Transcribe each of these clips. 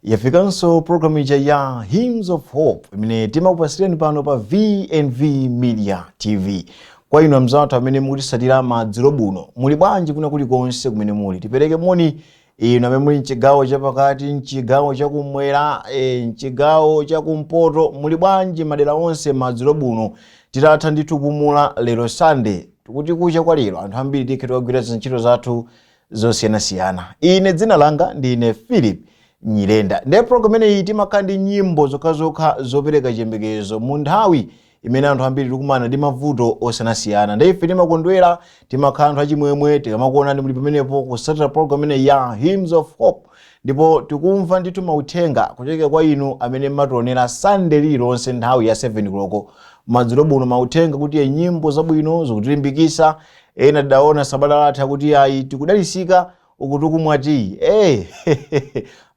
yafikanso programu ya Hymns of Hope imene timakupasirani pano pa VNV Media TV. Kwa inu amzathu amene mukutisatira madzulo buno, muli bwanji kuna kulikonse kumene muli. Tipereke moni inu amene muli mchigawo chapakati, mchigawo chakumwera, mchigawo chakumpoto, muli bwanji madera onse madzulo buno. Titatha ndithu kupumula lero Sunday, tikuti kucha kwa lero anthu ambiri tikhe tikagwira ntchito zathu zosiyanasiyana. Ine dzina langa ndine Philip Nyirenda. Ndiye program imeneyi timakhala ndi nyimbo zokhazokha zopereka chiyembekezo mu nthawi imene anthu ambiri tikumana ndi mavuto osiyanasiyana. Ndiye ife timakondwera, timakhala anthu achimwemwe tikamakuona ndi muli pamenepo kusatira program imeneyi ya Hymns of Hope. Ndipo tikumva ndithu mauthenga kuchokera kwa inu amene mationera Sunday lililonse nthawi ya 7 koloko madzulo buno, mauthenga kuti nyimbo zabwino zikutilimbikitsa. Ena tidaona sabata latha kuti ayi tikudalisika ukutukumwati.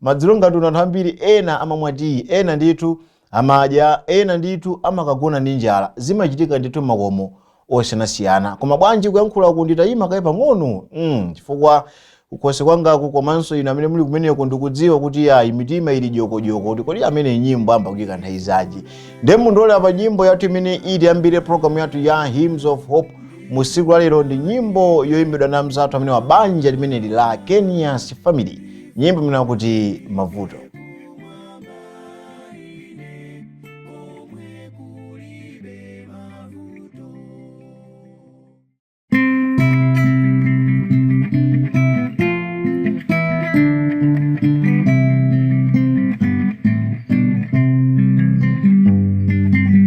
Madzulo ngati anthu ambiri ena amamwati, ena ndithu amadya, ena ndithu amakagona ndi njala. Zimachitika ndithu makomo osiyanasiyana. Koma bwanji kuyankhula kunditayima kaye pang'ono chifukwa kukhose kwangaku komanso inu amene muli kumeneko ndikudziwa kuti ayi mitima ili joko kodi amene nyimbo amba kuyika nthawi zaji. Ndiye mundole pa nyimbo yathu imene ili yambire program yathu ya Hymns of Hope musiku lero ndi nyimbo yoyimbidwa na mzathu amene wa banja limene la Kenyas Family. Nyimbo imene kuti mavuto.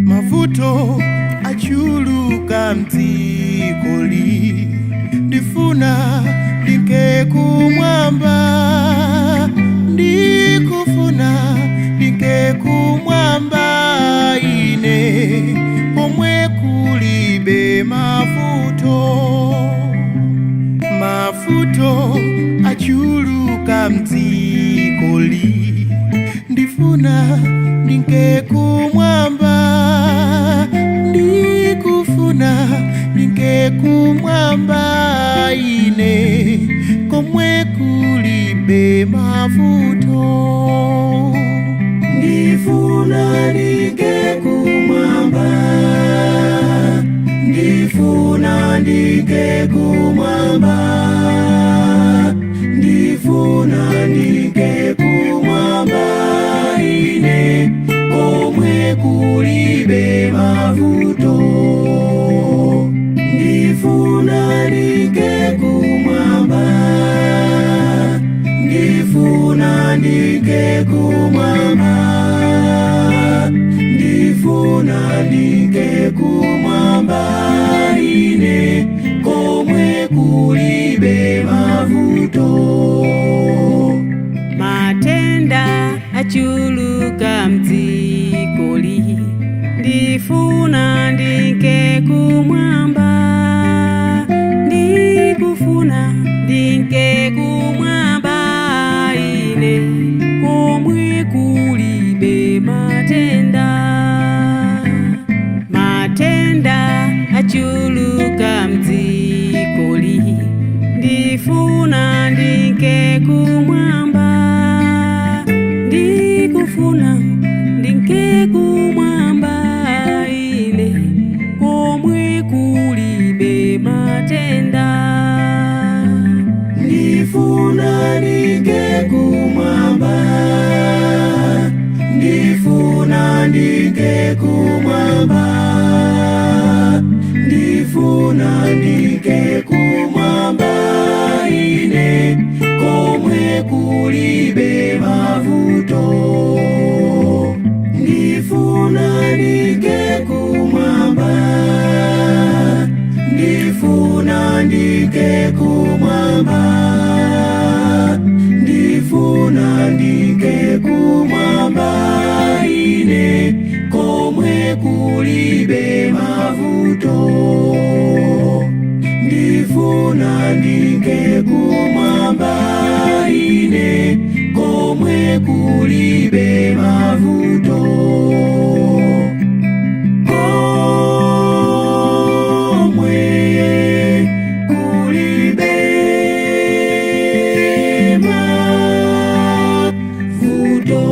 Mavuto achuluka mdzikoli, ndifuna ndike kumwamba, ndikufuna ndike kumwamba ine pomwe kulibe mavuto. Mavuto achuluka mdzikoli, ndifuna ndike kumwamba, ndikufuna ndike kumwamba ine komwe kulibe mavuto. Ndifuna ndike kumwamba, ndifuna ndike kumwamba, ndifuna ndike kumwamba ine komwe kulibe mavuto. Ndifuna ndike kumwamba, ndifuna ndike kumwamba, ndifuna ndike kumwamba ine komwe kulibe mavuto. Matenda achuluka mdzikoli, ndifuna ndike kumwamba, ndikufuna ndike kumwamba ine komwe kulibe matenda. Matenda achuluka mdzikoli, ndifuna ndike kumwamba, ndikufuna ndike kumwamba ine komwe kulibe matenda. Ndifuna ndike kumwamba, ndifuna ndike kumwamba, ndifuna ndike kumwamba ine komwe kulibe mavuto. Ndifuna ndike kumwamba, ndifuna ndike kumwamba, ndifuna ndike kumwamba ine komwe kulibe mavuto. Ndifuna ndike kumwamba ine komwe kulibe mavuto. Komwe kulibe mavuto.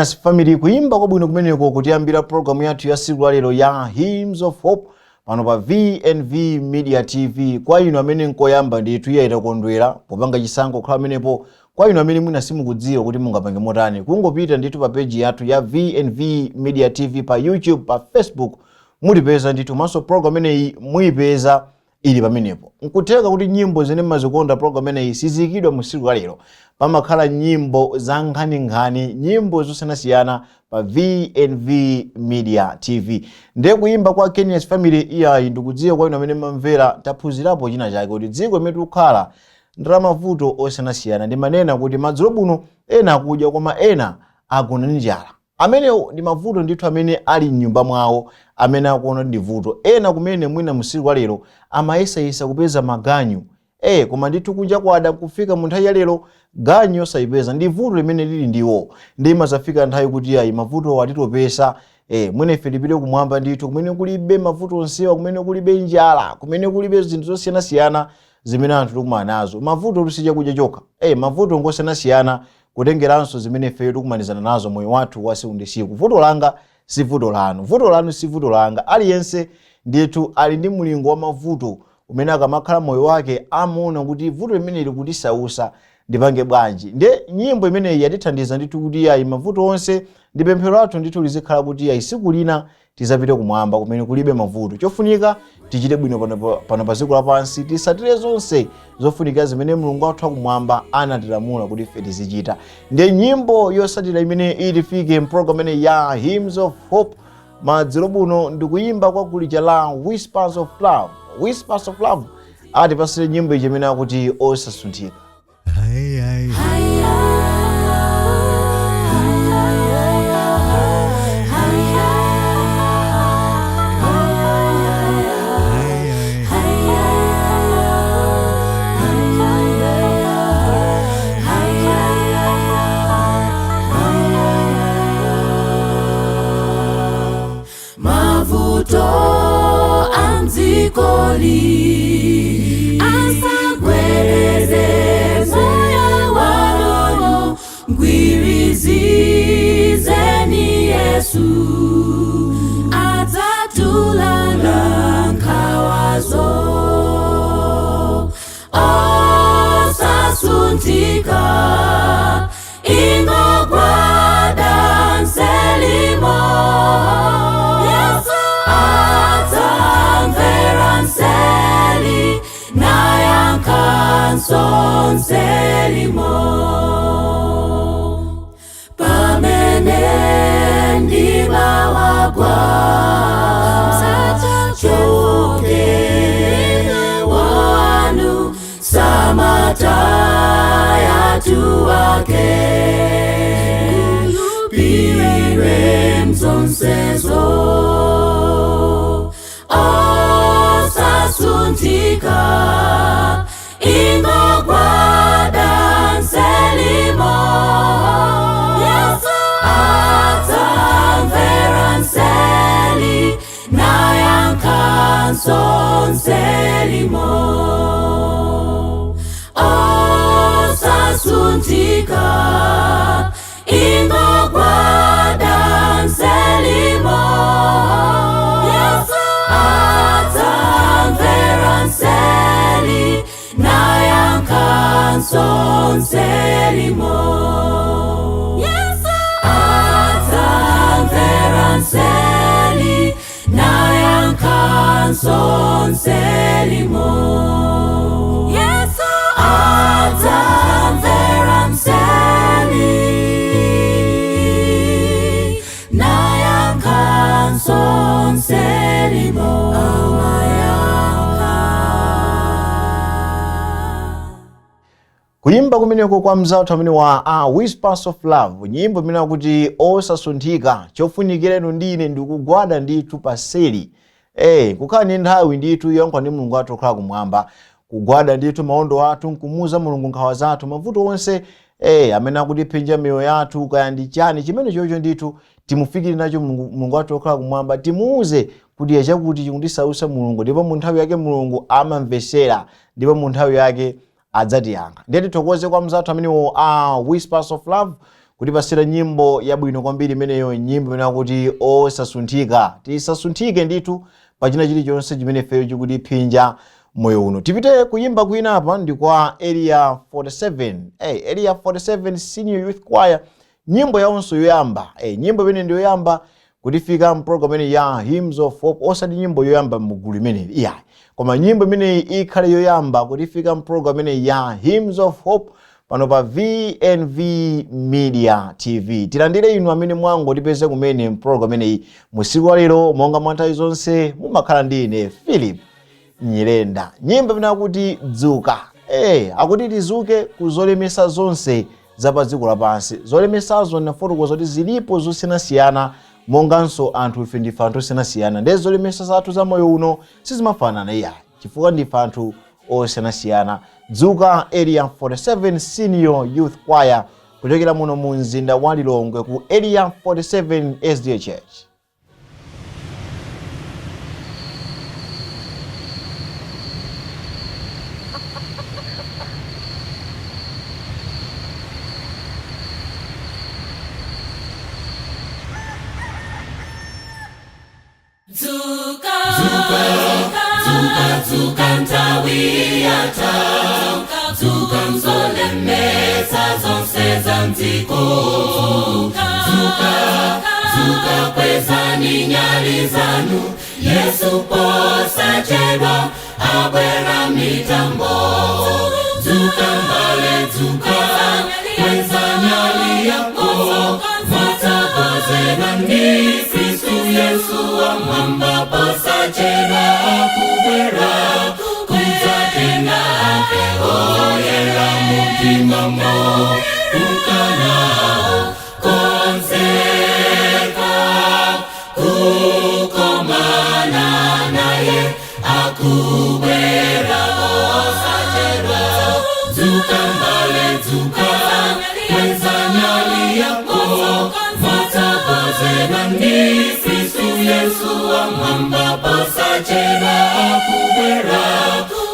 Kenyas Family kuimba kwa bwino kumeneko kutiyambira programu yathu ya siku lero ya Hymns of Hope pano pa VNV Media TV. Kwa inu amene nkoyamba ndithu iya itakondwera popanga chisankho khala menepo. Kwa inu amene mwina simukudziwa kuti mungapange motani, kungopita ndithu pa page yathu ya VNV Media TV pa YouTube, pa Facebook, mulipeza ndithu maso program ineyi muipeza ili pamenepo. Nkutheka kuti nyimbo zene mazikonda program ineyi sizikidwa mu siku lero. Pamakhala nyimbo za nkhani-nkhani, nyimbo zosiyanasiyana pa VNV Media TV. Ndiye kuimba kwa Kenyas Family iyayi ndikudziwa kwa inu amene mamvera taphunzirapo china chake kuti dziko limene tikukhala ndira mavuto osiyanasiyana. Ndi manena kuti madzulo buno ena akudya koma ena agona njala. Amenewo ndi mavuto ndithu amene ali m'nyumba mwawo amene akuona ndi vuto. Ena kumene mwina musiku lero amayesayesa kupeza maganyu. Koma ndithu kunja kwada kufika mu nthawi ya lero ganyu osayipeza ndi vuto limene lili ndiwo. Ndi mazafika nthawi kuti ayi mavuto atitopesa. Mwene ife tipite kumwamba ndithu kumene kulibe mavuto onsewa, kumene kulibe njala, kumene kulibe zinthu zosiyanasiyana zimene anthu tikumana nazo. Mavuto tusija kudya chokha. Mavuto ngosiyanasiyana kutengeranso zimene ife tikumanizana nazo moyo wathu wa siku ndi siku. Vuto langa si vuto lanu, vuto lanu si vuto langa. Aliyense ndithu ali ndi mulingo wa mavuto umene akamakhala moyo wake amaona kuti vuto limene lili kutisausa ndipange bwanji. Nde nyimbo imene yatithandiza ndithu kuti ayi mavuto onse ndi pemphero lathu ndithu lizikhala kuti ayi siku lina tizapite kumwamba kumene kulibe mavuto. Chofunika tichite bwino pano pa dziko lapansi, tisatire zonse zofunika zimene Mulungu wathu akumwamba anatilamula kuti ife tizichita. Ndiye nyimbo yosatira imene itifike program imene ya Hymns of Hope madzulo buno ndikuyimba kwa kulicha la Whispers of Love. Whispers of Love atipasire nyimbo imene akuti osasunthika. Mavuto amzikoli asagwereze moyo wanu, ngwirizizeni Yesu atatulanda nkhawazo. Osasunthika ingogwada nselimo, sonselimo pamene ndiba wagwa sachoke wanu samataya tuwake pire mzonsezo. Osasunthika ingogwada nselimo, atamvera nseli nayanka sonselimo. Osasunthika ingogwada nselimo, atamvera nseli nayanka sonselimo. Atamvera nseli nayanka sonselimo. Atamvera nseli nayanka sonselimo. Kuimba kumeneko kwa mzathu amene wa Whispers of Love, nyimbo imene akuti osasunthika. Chofunikira inu ndine ndikugwada ndithu paseli. Kukhala ni nthawi ndithu yonkwa ndi Mulungu wathu okhala kumwamba, kugwada ndithu maondo athu, nkumuza Mulungu nkhawa zathu, mavuto onse amene akutiphinja miyoyo yathu kaya ndi chani chimene chocho ndithu timufikire nacho Mulungu wathu okhala kumwamba, timuuze kuti chakuti chikundisausa Mulungu, ndipo mu nthawi yake Mulungu amamvesera, ndipo mu nthawi yake adzatiyankha. Ndiye tithokoze kwa mzathu amene Whispers of Love kutipasira nyimbo yabwino kwambiri imeneyo, nyimbo imene akuti osasunthika. Tisasunthike ndithu pachina chilichonse chimene ifeyo chikutiphinja moyo uno. Tipite kuyimba kwina apa ndi kwa Area 47. Area 47 Senior Youth Choir, nyimbo yawonso yoyamba. Nyimbo imene ndi yoyamba kutifika mprogram imene ya Hymns of Hope, osati nyimbo yoyamba mugulu imene koma nyimbo imene ikhale yoyamba kutifika mprogram imene ya Hymns of Hope pano pa VNV Media TV. Tilandire inu amene mwango tipeze kumene mprogram imene musiku wa lero, monga mwanthawi zonse mumakhala ndi ine Philip Nyirenda. Nyimbo imene akuti dzuka. Akuti tizuke kuzolemesa zonse zapa dziko lapansi. Zolemesazo nafotokoza kuti zilipo zosiyanasiyana, monganso anthu ife ndife anthu osiyanasiyana. Ndi zolemesa zathu za moyo uno sizimafanana chifukwa ndife anthu osiyanasiyana. Dzuka Area 47 Senior Youth Choir kuchokera muno mu mzinda wa Lilongwe ku Area 47 SDA Church. Dzuka ntawi yata, dzuka mzolemesa zonse za mdziko. Dzuka kwezani nyali zanu, Yesu posachedwa abwera mitambo. Dzuka mbale dzuka, kweza nyali yako, mwatagozera ndi Kristu Yesu wa mwamba posachedwa kubwera. Kuzatenda oyera mutimamo, ukana konzeka kukomana naye akubwera posachedwa. Dzuka mbale dzuka, kweza nyali yako, mwatagozera ndi Kristu Yesu wa mwamba posachedwa kubwera.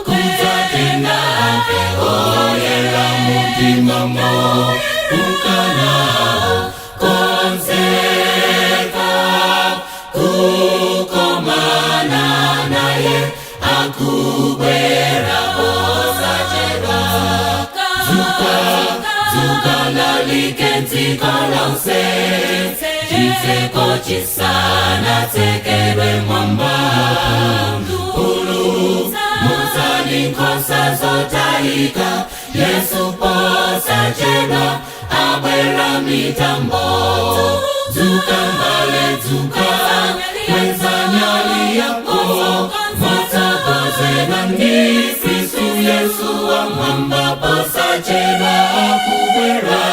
Kuzatenda oyera mutimamo, ukana konzeka kukomana naye akubwera posachedwa. Dzuka lalike dziko lonse, chitseko chisana tsekedwe mwamba. Muzani nkhosa zotayika, Yesu posachedwa abwera mitambo. Dzuka mbale dzuka, kweza nyali yako, mwatagozera ndi Kristu Yesu wa mwamba posachedwa kubwera.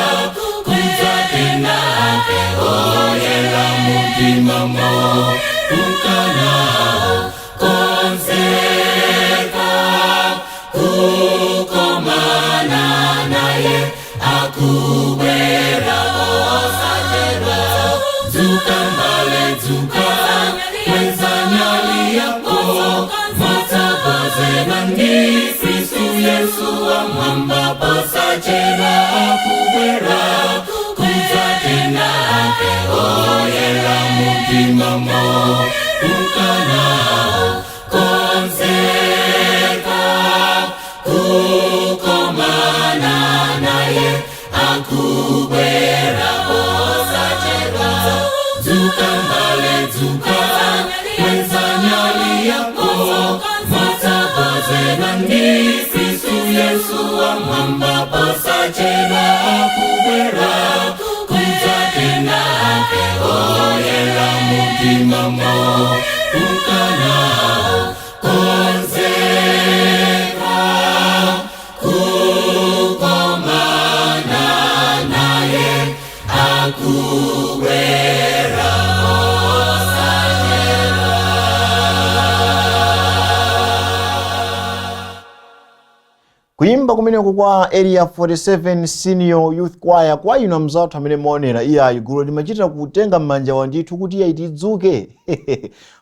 Kuzatenda oyera mutimamo, ukana konzeka kukomana naye akubwera posachedwa. Dzuka mbale dzuka, kweza nyali yako, mwatagozera ndi Kristu Yesu wa mwamba posachedwa kubwera. Kuzatenda oyera mutimamo, ukana konzeka kukomana naye akubwera posachedwa. Dzuka mbale dzuka, kweza nyali yako, mwatagozera ndi Kristu Yesu wa mwamba posachedwa kubwera. Kuzatenda oyera mutimamo, ukana konzeka kukomana naye akubwera posachedwa. Kuyimba kumeneko kwa Area 47 Senior Youth Choir kwa inu mzathu amene muonera igulu limachita kutenga manja wandithu kuti tidzuke.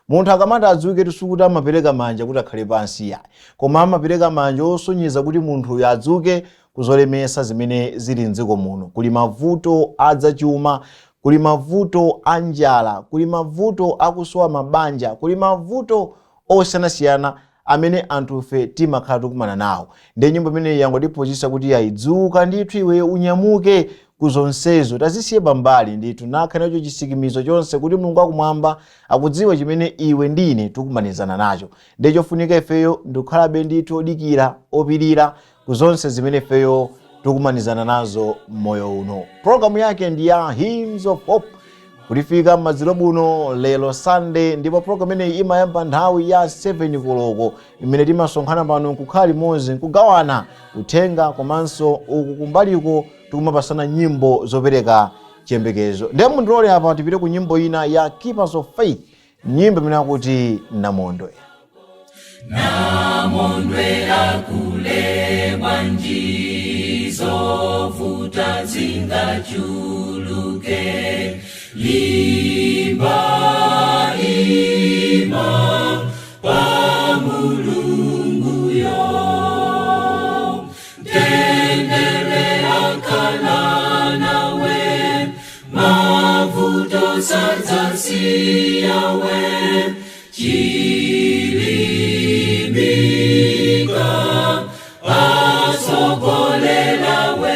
Munthu akamati adzuke tisukuti amapereka manja kuti akhale pansi koma amapereka manja osonyeza kuti munthu adzuke kuzolemesa zimene zili mdziko muno. Kuli mavuto adzachuma, kuli mavuto anjala, kuli mavuto akusowa mabanja, kuli mavuto osiyanasiyana amene anthufe timakhala tikumana nawo. Ndi nyimbo imene yangotiphunzitsa kuti yayidzuka ndithu iwe unyamuke kuzonsezo, tazisiye pambali ndithu nakhale nacho chisikimizo chonse kuti Mulungu akumwamba akudziwa chimene iwe ndine tikumanizana nacho. Ndi chofunika ifeyo ndikukhalabe ndithu odikira opirira kuzonse zimene ifeyo tikumanizana nazo moyo uno. Programu yake ndi ya Hymns of Hope kulifika madzulo buno lero Sunday, ndipo programu imeneyi imayamba nthawi ya 7 koloko imene timasonkhana pano kukhala limodzi nkugawana uthenga komanso uku kumbaliko tikumapasana nyimbo zopereka chiyembekezo. Ndiye mundilole apa tipite ku nyimbo ina ya Keepers of Faith, nyimbo imene akuti Namondwe. Namondwe akule wanjizo vuta zingachuluke, limba ima pa Mulungu yo, tendele akala nawe, mavuto sazasi yawe, chilimika asokolela we.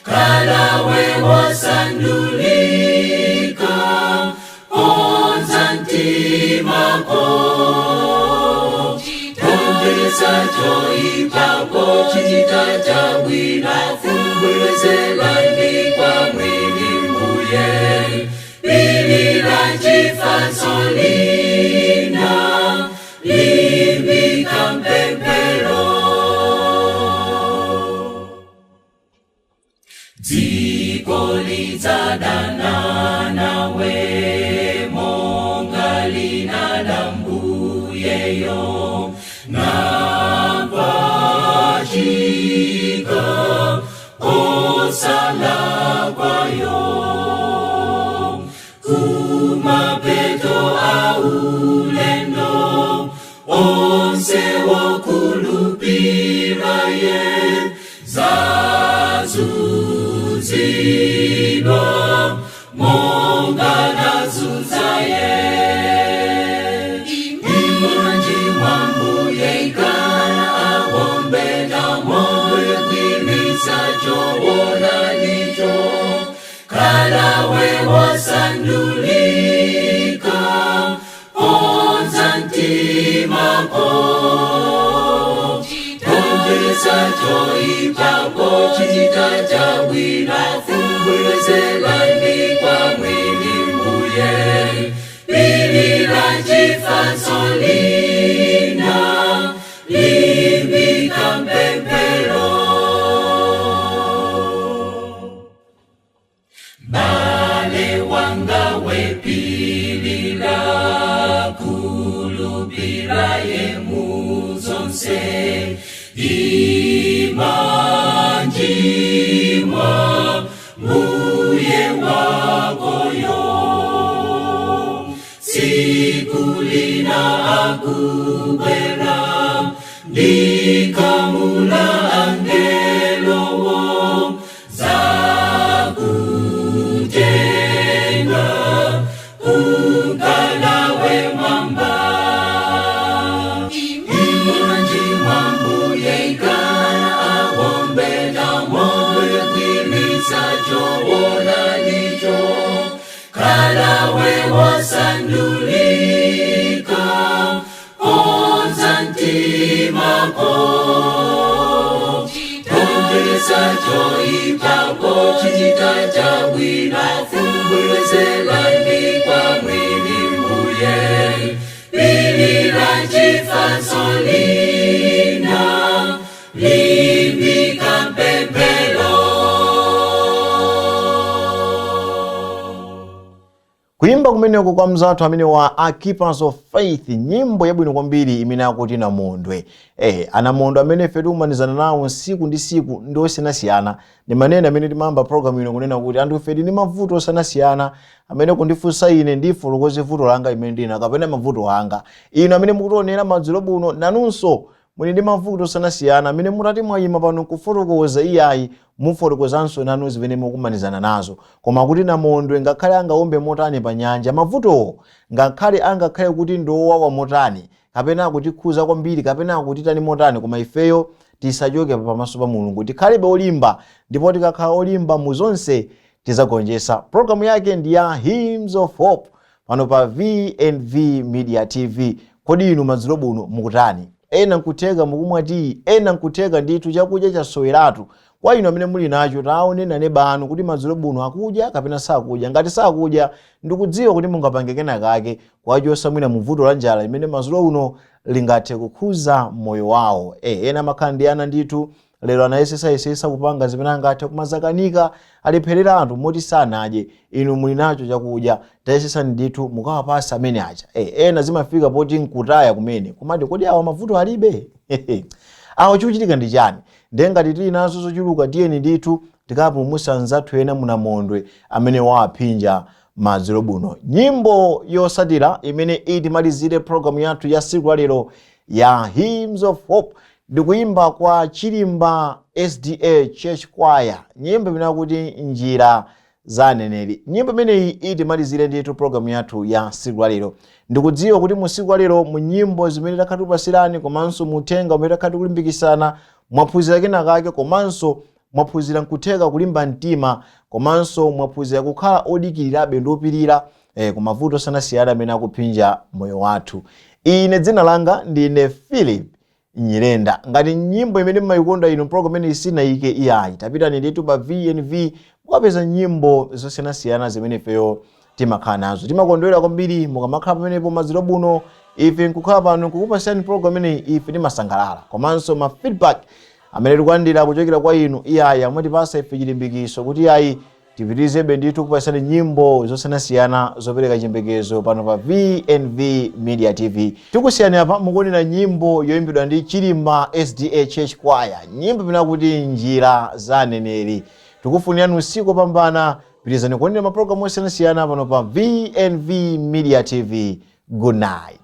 Kalawe wasandulika onzantimako, tongeza choipapo chitachawina fumbwezelani kwa mwini mbuye, bilila chifansolina limbika mpempero. Zikolizadana nawe mongalina lambuyeyo, napashika osala kwayo, kumapeto aulendo onse wokulupiraye zazuzidwa monga zuzaye. Imanji mambuye ikara awombe na mombe kwimisa choona nicho, kalawe wasandulika onzantimako, tongeza choipapo chitachawina fumbwezelani kwa mwini mbuye, bilila chifansolina limbika mpempero. Bale wanga wepilila kulupira yemuzonse, imanjimwa mbuye wakoyo, sikulina akubera ndikamula angelowo, zakutenga ukalawe mwamba. Imanji mwambuye ikara awombe na mombe kwimisa choona nicho, kalawe wasandulika onzantimako, tongeza choipapo chitachawina fumbwezelani kwa mwini mbuye, bilila chifansolina limbika mpempero. Kuimba kumeneko kwa mzathu amene wa A Keepers of Faith, nyimbo yabwino kwambiri imene akuti Namondwe. Anamondwe amene ife tiumanizana nawo siku ndi siku ndi osiyanasiyana. Ndi manene amene timamba program ino kunena kuti anthu ife ndi mavuto osiyanasiyana amene kundifunsa ine ndifotokoze vuto langa imene ndina kapena mavuto anga. Ino amene mukutionera madzulo buno nanunso muli ndi mavuto osiyanasiyana amene mutati mwayima pano kufotokoza iyayi mufotokozanso nanu zimene mukumanizana nazo. Koma kuti Namondwe ngakhale angaombe motani pa nyanja, mavuto ngakhale angakhale kuti ndowawa motani kapena kutikhuza kwambiri kapena kutitani motani, koma ifeyo tisachoke pamaso pa Mulungu, tikhalebe olimba, ndipo tikakhala olimba mu zonse tizagonjetsa. Programu yake ndi ya Hymns of Hope pano pa VNV Media TV. Kodi inu madzulo buno mukutani? Ena nkutega mukumwa tii, ena nkutega ndithu chakudya chasoweratu. Kwa inu amene muli nacho taonena ne banu kuti madzulo buno akudya kapena sakudya. Ngati sakudya ndikudziwa kuti mungapange kena kake kwachosa mwina muvuto la njala imene madzulo uno lingathe kukhuza moyo wawo. Ena makhala ndi ana ndithu lero anayesesa kupanga zimene angathe kumazakanika alepherera anthu moti sanadye. Inu muli nacho chakudya tayesesa ndithu mukawapasa amene acha. Ena zimafika poti nkutaya kumene kumati kodi awa mavuto alibe. Awa chikuchitika ndi chani? Ngati tili nazo zochuluka tiyeni ndithu tikapulumutsa anzathu ena mu Namondwe amene waphinja madzulo buno. Nyimbo yosatira imene itimalizire programu yathu ya siku lero ya Hymns of Hope ndikuimba kwa Chilimba SDA Church Choir, nyimbo imene akuti njira za aneneri. Nyimbo imeneyi itimalizire ndithu programu yathu ya siku lero. Ndikudziwa kuti mu siku lero mu nyimbo zimene takhatupasirani komanso mutenga umene takhati kulimbikisana mwaphunzira kena kake, komanso mwaphunzira nkutheka kulimba mtima, komanso mwaphunzira kukhala odikirirabe ndopirira kumavuto osiyanasiyana amene akuphinja moyo wathu. Ine dzina langa ndine Philip Nyirenda. Ngati nyimbo imene mmayikonda inu program imene isinayike iyayi, tapitani ndithu pa VNV mukapeza nyimbo zosiyanasiyana zimene feyo timakhala nazo. Timakondwera kwambiri mukamakhala pamenepo madzulo buno ife nkukhala pano kukupasirani program imene ife timasangalala. Komanso ma feedback amene tikulandira kuchokera kwa inu iyayi amutipasa ife chilimbikiso kuti iyayi tipitirizebe ndithu kupasirani nyimbo zosiyanasiyana zopereka chimbekezo pano pa VNV Media TV. Tikusiyani apa mukuonera nyimbo yoimbidwa ndi Chilimba SDA Church Choir, nyimbo imene akuti njira za aneneri. Tikufunirani usiku opambana, pitirizani kuonera maprogramu osiyanasiyana pano pa VNV Media TV. Good night.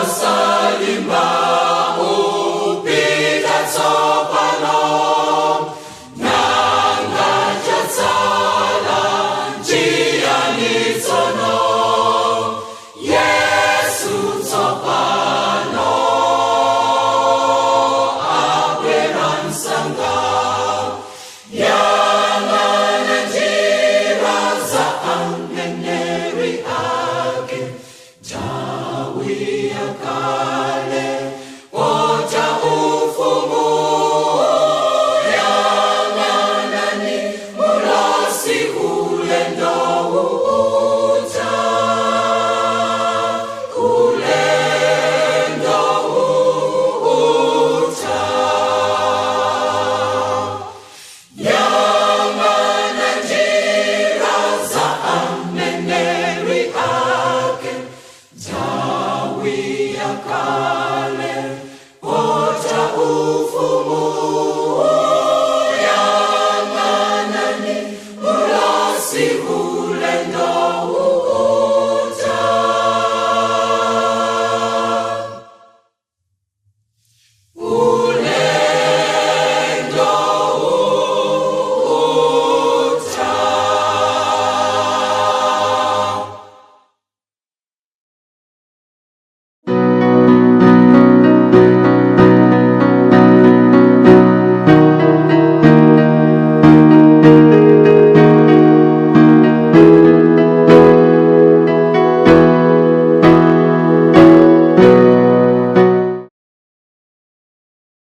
Wasalimba Tawi ya kale ota ufumu ya manani mulasi ulendo uta ulendo uta ya mananjira za ameneri ake tawi ya kale ota ufumu ya manani mulasi